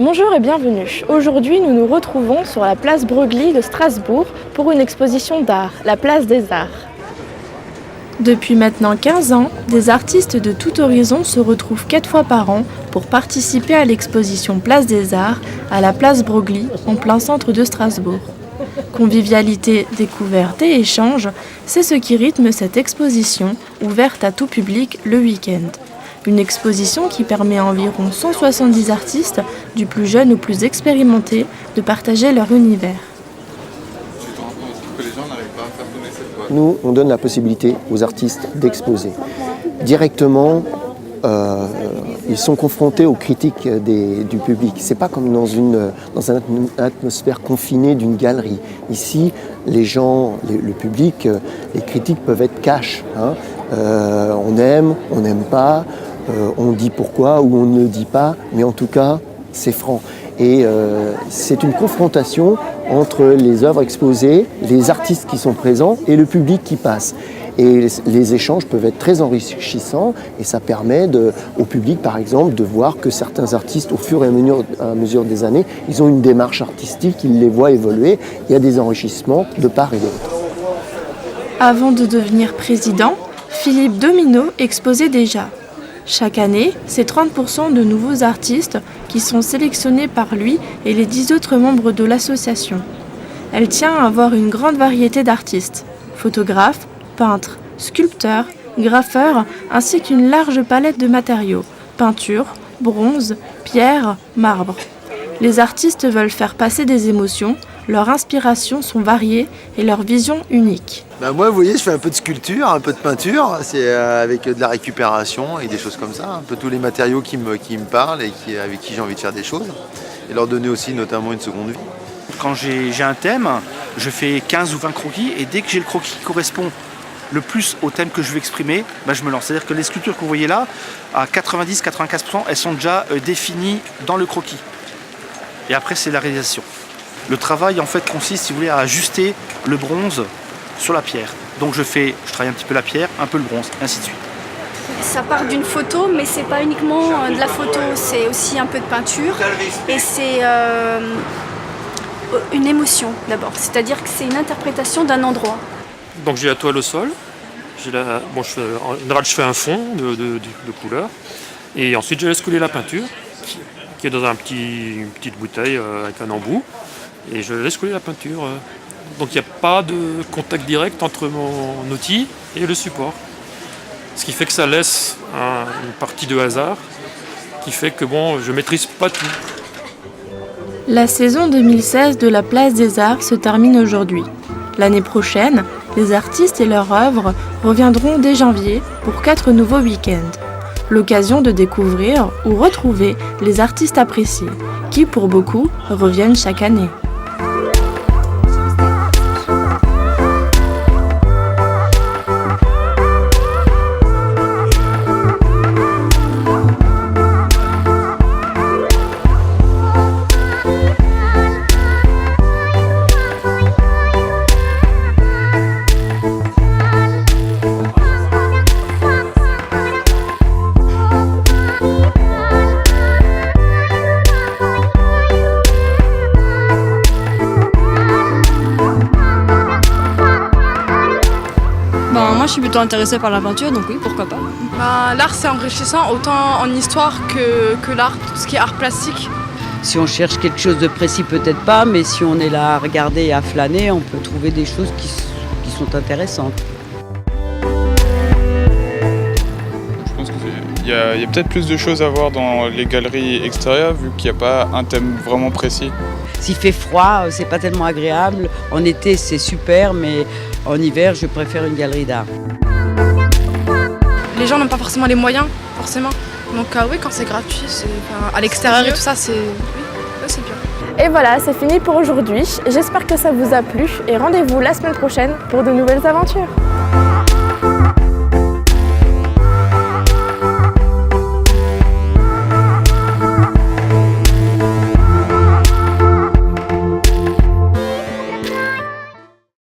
Bonjour et bienvenue. Aujourd'hui, nous nous retrouvons sur la place Broglie de Strasbourg pour une exposition d'art, la place des arts. Depuis maintenant 15 ans, des artistes de tout horizon se retrouvent 4 fois par an pour participer à l'exposition Place des Arts à la place Broglie, en plein centre de Strasbourg. Convivialité, découverte et échange, c'est ce qui rythme cette exposition, ouverte à tout public le week-end. Une exposition qui permet à environ 170 artistes, du plus jeune au plus expérimenté, de partager leur univers. Nous, on donne la possibilité aux artistes d'exposer. Directement, ils sont confrontés aux critiques du public. C'est pas comme dans une atmosphère confinée d'une galerie. Ici, les gens, le public, les critiques peuvent être cash. On aime, on n'aime pas, on dit pourquoi ou on ne dit pas, mais en tout cas, c'est franc. Et c'est une confrontation entre les œuvres exposées, les artistes qui sont présents et le public qui passe. Et les échanges peuvent être très enrichissants et ça permet au public, par exemple, de voir que certains artistes, au fur et à mesure des années, ils ont une démarche artistique, ils les voient évoluer. Il y a des enrichissements de part et d'autre. Avant de devenir président, Philippe Domino exposait déjà. Chaque année, c'est 30% de nouveaux artistes qui sont sélectionnés par lui et les 10 autres membres de l'association. Elle tient à avoir une grande variété d'artistes, photographes, peintres, sculpteurs, graffeurs, ainsi qu'une large palette de matériaux, peinture, bronze, pierre, marbre. Les artistes veulent faire passer des émotions, leurs inspirations sont variées et leur vision unique. Moi, vous voyez, je fais un peu de sculpture, un peu de peinture, c'est avec de la récupération et des choses comme ça, un peu tous les matériaux qui me parlent et avec qui j'ai envie de faire des choses, et leur donner aussi notamment une seconde vie. Quand j'ai un thème, je fais 15 ou 20 croquis, et dès que j'ai le croquis qui correspond le plus au thème que je veux exprimer, je me lance. C'est-à-dire que les sculptures que vous voyez là, à 90-95%, elles sont déjà définies dans le croquis. Et après, c'est la réalisation. Le travail, en fait, consiste, si vous voulez, à ajuster le bronze sur la pierre. Donc je travaille un petit peu la pierre, un peu le bronze, ainsi de suite. Ça part d'une photo, mais c'est pas uniquement de la photo, c'est aussi un peu de peinture. Et c'est une émotion d'abord, c'est-à-dire que c'est une interprétation d'un endroit. Donc j'ai la toile au sol, en général je fais un fond de couleur, et ensuite je laisse couler la peinture, qui est dans une petite bouteille avec un embout, et je laisse couler la peinture. Donc il n'y a pas de contact direct entre mon outil et le support. Ce qui fait que ça laisse une partie de hasard, qui fait que je ne maîtrise pas tout. La saison 2016 de la Place des Arts se termine aujourd'hui. L'année prochaine, les artistes et leurs œuvres reviendront dès janvier pour 4 nouveaux week-ends. L'occasion de découvrir ou retrouver les artistes appréciés, qui pour beaucoup reviennent chaque année. Moi je suis plutôt intéressée par la peinture, donc oui, pourquoi pas. L'art c'est enrichissant, autant en histoire que l'art, tout ce qui est art plastique. Si on cherche quelque chose de précis, peut-être pas, mais si on est là à regarder et à flâner, on peut trouver des choses qui sont intéressantes. Je pense qu'il y a peut-être plus de choses à voir dans les galeries extérieures, vu qu'il n'y a pas un thème vraiment précis. S'il fait froid, c'est pas tellement agréable. En été, c'est super, mais en hiver, je préfère une galerie d'art. Les gens n'ont pas forcément les moyens, forcément. Donc oui, quand c'est gratuit, à l'extérieur et tout ça, c'est bien. Et voilà, c'est fini pour aujourd'hui. J'espère que ça vous a plu et rendez-vous la semaine prochaine pour de nouvelles aventures.